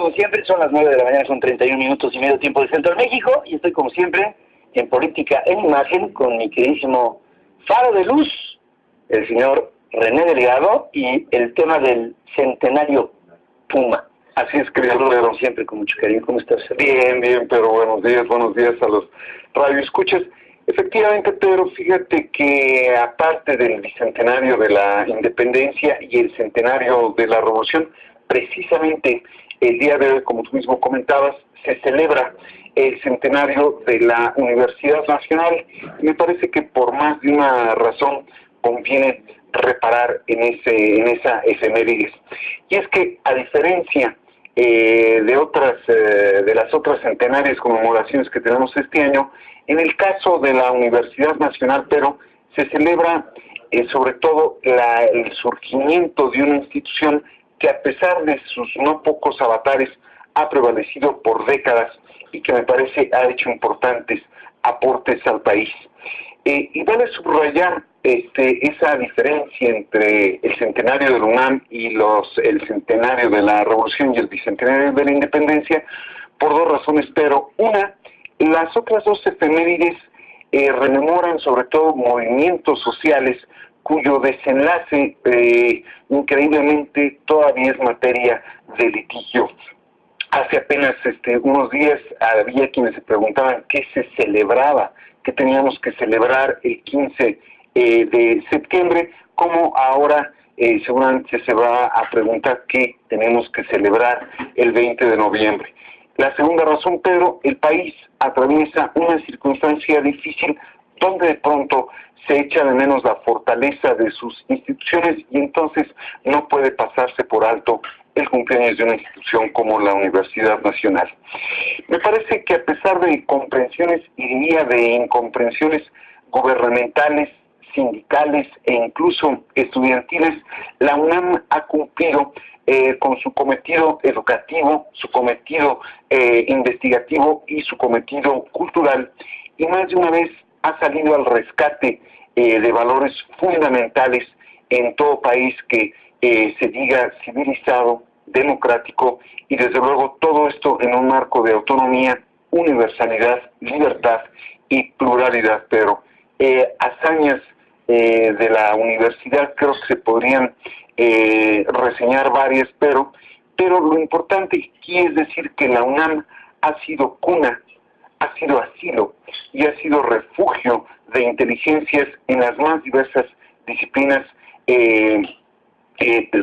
como siempre, son las 9 de la mañana, son 31 minutos y medio tiempo del Centro de México, y estoy como siempre en Política en Imagen con mi queridísimo faro de luz, el señor René Delgado, y el tema del centenario Puma. Así es, querido Pedro. Siempre con mucho cariño. ¿Cómo estás? Bien, bien, pero buenos días a los radioescuchas. Efectivamente, Pedro, fíjate que aparte del bicentenario de la independencia y el centenario de la revolución, precisamente el día de hoy, como tú mismo comentabas, se celebra el centenario de la Universidad Nacional. Me parece que por más de una razón conviene reparar en esa efemérides. Y es que, a diferencia de las otras centenarias conmemoraciones que tenemos este año, en el caso de la Universidad Nacional, pero se celebra sobre todo el surgimiento de una institución que, a pesar de sus no pocos avatares, ha prevalecido por décadas y que me parece ha hecho importantes aportes al país. Y vale subrayar esa diferencia entre el centenario de la UNAM y el centenario de la Revolución y el bicentenario de la Independencia por dos razones, pero una, las otras dos efemérides rememoran sobre todo movimientos sociales cuyo desenlace increíblemente todavía es materia de litigio. Hace apenas unos días había quienes se preguntaban qué se celebraba, qué teníamos que celebrar el 15 de septiembre, como ahora seguramente se va a preguntar qué tenemos que celebrar el 20 de noviembre. La segunda razón, Pedro, el país atraviesa una circunstancia difícil donde de pronto se echa de menos la fortaleza de sus instituciones y entonces no puede pasarse por alto el cumpleaños de una institución como la Universidad Nacional. Me parece que a pesar de comprensiones, y diría de incomprensiones gubernamentales, sindicales e incluso estudiantiles, la UNAM ha cumplido con su cometido educativo, su cometido investigativo y su cometido cultural, y más de una vez ha salido al rescate de valores fundamentales en todo país que se diga civilizado, democrático, y desde luego todo esto en un marco de autonomía, universalidad, libertad y pluralidad. Pero hazañas de la universidad creo que se podrían reseñar varias, pero lo importante aquí es decir que la UNAM ha sido cuna, ha sido asilo y ha sido refugio de inteligencias en las más diversas disciplinas,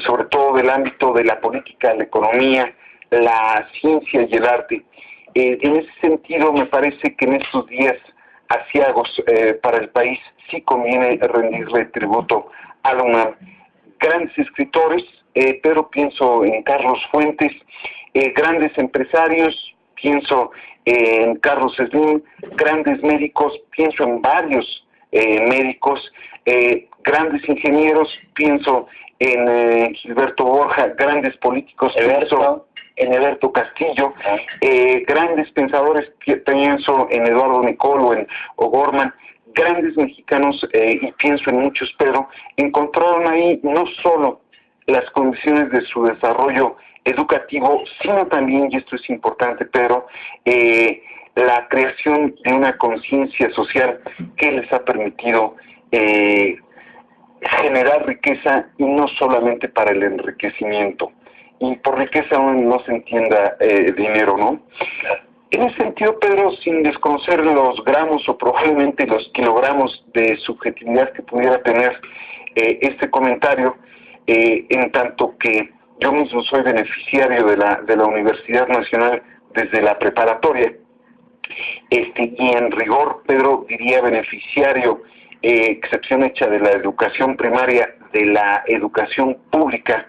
sobre todo del ámbito de la política, la economía, la ciencia y el arte. En ese sentido, me parece que en estos días aciagos para el país sí conviene rendirle tributo a la UNAM. Grandes escritores, pero pienso en Carlos Fuentes, grandes empresarios, pienso en Carlos Slim, grandes médicos, pienso en varios médicos, grandes ingenieros, pienso en Gilberto Borja, grandes políticos, pienso en Eberto Castillo, grandes pensadores, pienso en Eduardo Nicol o en O'Gorman, grandes mexicanos, y pienso en muchos, pero encontraron ahí no solo las condiciones de su desarrollo educativo, sino también, y esto es importante, pero la creación de una conciencia social que les ha permitido generar riqueza, y no solamente para el enriquecimiento. Y por riqueza no se entienda dinero, ¿no? En ese sentido, Pedro, sin desconocer los gramos o probablemente los kilogramos de subjetividad que pudiera tener este comentario, en tanto que yo mismo soy beneficiario de la Universidad Nacional desde la preparatoria, y en rigor, Pedro, diría beneficiario, excepción hecha de la educación primaria, de la educación pública,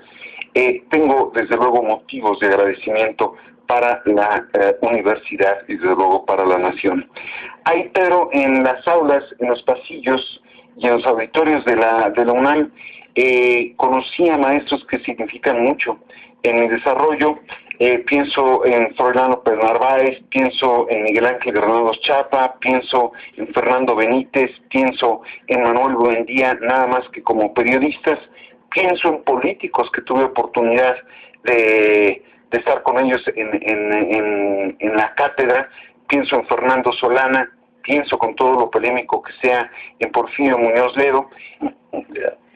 tengo desde luego motivos de agradecimiento para la universidad y desde luego para la nación. Ahí, Pedro, en las aulas, en los pasillos y en los auditorios de la UNAM, conocí a maestros que significan mucho en mi desarrollo. Pienso en Froilán López Narváez, pienso en Miguel Ángel Granados Chapa, pienso en Fernando Benítez, pienso en Manuel Buendía, nada más que como periodistas, pienso en políticos que tuve oportunidad de de estar con ellos en la cátedra. Pienso en Fernando Solana, pienso con todo lo polémico que sea en Porfirio Muñoz Ledo,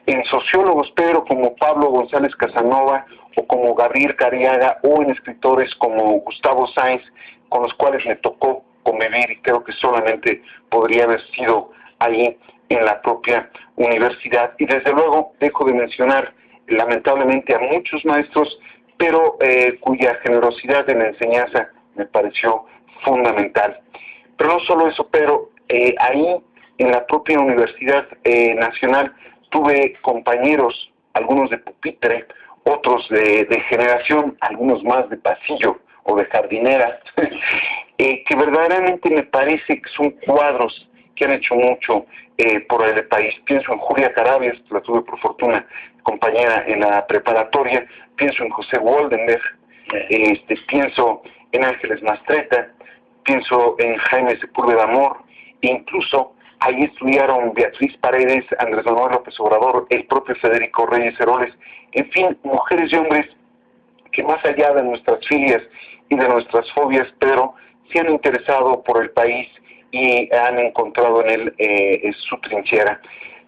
en sociólogos, Pedro, como Pablo González Casanova o como Gabriel Cariaga, o en escritores como Gustavo Sáenz, con los cuales me tocó convivir, y creo que solamente podría haber sido ahí en la propia universidad. Y desde luego dejo de mencionar lamentablemente a muchos maestros, pero cuya generosidad en la enseñanza me pareció fundamental. Pero no solo eso, pero ahí en la propia Universidad Nacional tuve compañeros, algunos de pupitre, otros de generación, algunos más de pasillo o de jardinera, que verdaderamente me parece que son cuadros que han hecho mucho por el país. Pienso en Julia Carabias, la tuve por fortuna compañera en la preparatoria, pienso en José Woldenberg, pienso en Ángeles Mastretta, pienso en Jaime Sepúlveda Amor, e incluso ahí estudiaron Beatriz Paredes, Andrés Manuel López Obrador, el propio Federico Reyes Heroles, en fin, mujeres y hombres que más allá de nuestras filias y de nuestras fobias, pero se han interesado por el país y han encontrado en él su trinchera.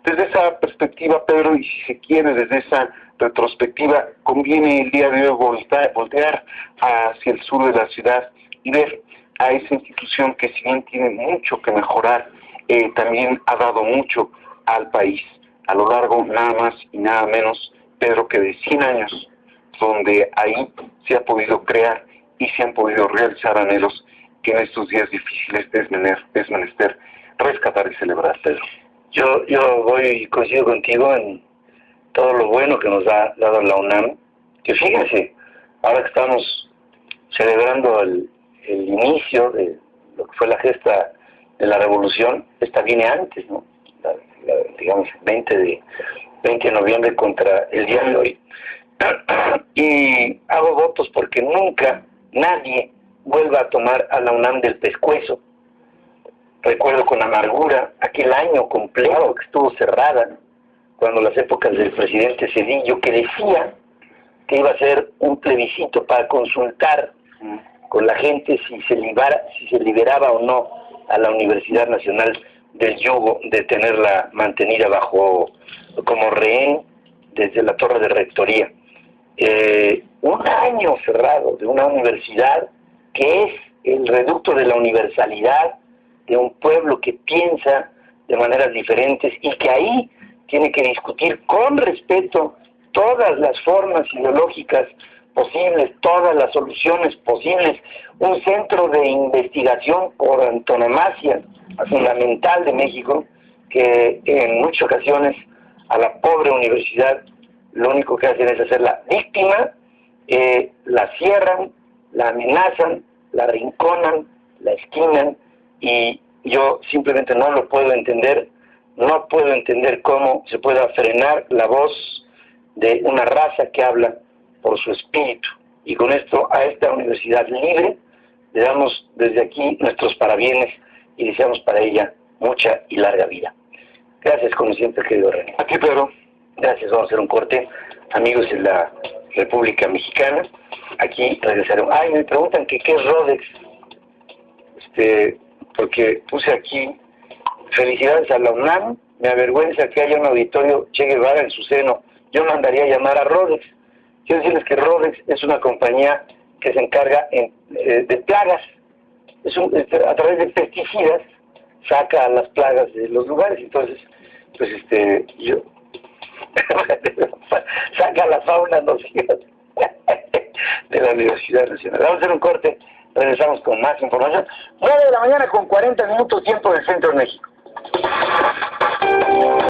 Desde esa perspectiva, Pedro, y si se quiere, desde esa retrospectiva, conviene el día de hoy voltear hacia el sur de la ciudad y ver a esa institución que, si bien tiene mucho que mejorar, también ha dado mucho al país, a lo largo nada más y nada menos, Pedro, que de 100 años, donde ahí se ha podido crear y se han podido realizar anhelos que en estos días difíciles es menester rescatar y celebrar, Pedro. Yo voy y coincido contigo en todo lo bueno que nos ha dado la UNAM, que fíjense, ahora que estamos celebrando el inicio de lo que fue la gesta de la revolución, esta viene antes, ¿no? Digamos, 20 de noviembre contra el día de hoy. Y hago votos porque nunca nadie vuelva a tomar a la UNAM del pescuezo. Recuerdo con amargura aquel año completo que estuvo cerrada, cuando las épocas del presidente Zedillo, que decía que iba a ser un plebiscito para consultar con la gente si se liberaba o no a la Universidad Nacional del yugo de tenerla mantenida como rehén desde la torre de rectoría. Un año cerrado de una universidad que es el reducto de la universalidad, de un pueblo que piensa de maneras diferentes y que ahí tiene que discutir con respeto todas las formas ideológicas posibles, todas las soluciones posibles, un centro de investigación por antonomasia fundamental de México, que en muchas ocasiones a la pobre universidad lo único que hacen es hacerla víctima, la cierran, la amenazan, la arrinconan, la esquinan, y yo simplemente no lo puedo entender. No puedo entender cómo se pueda frenar la voz de una raza que habla por su espíritu. Y con esto, a esta universidad libre, le damos desde aquí nuestros parabienes y deseamos para ella mucha y larga vida. Gracias, como siempre, querido René. Aquí, Pedro. Gracias, vamos a hacer un corte. Amigos de la República Mexicana, aquí regresaremos. Ay, me preguntan que qué es Rodex, porque puse aquí: felicidades a la UNAM, me avergüenza que haya un auditorio Che Guevara en su seno. Yo mandaría llamar a Rodex. Quiero decirles que Rodex es una compañía que se encarga de plagas. A través de pesticidas saca a las plagas de los lugares. Entonces, pues saca la fauna nociva de la Universidad Nacional. Vamos a hacer un corte, regresamos con más información. 9 de la mañana con 40 minutos, tiempo del Centro de México.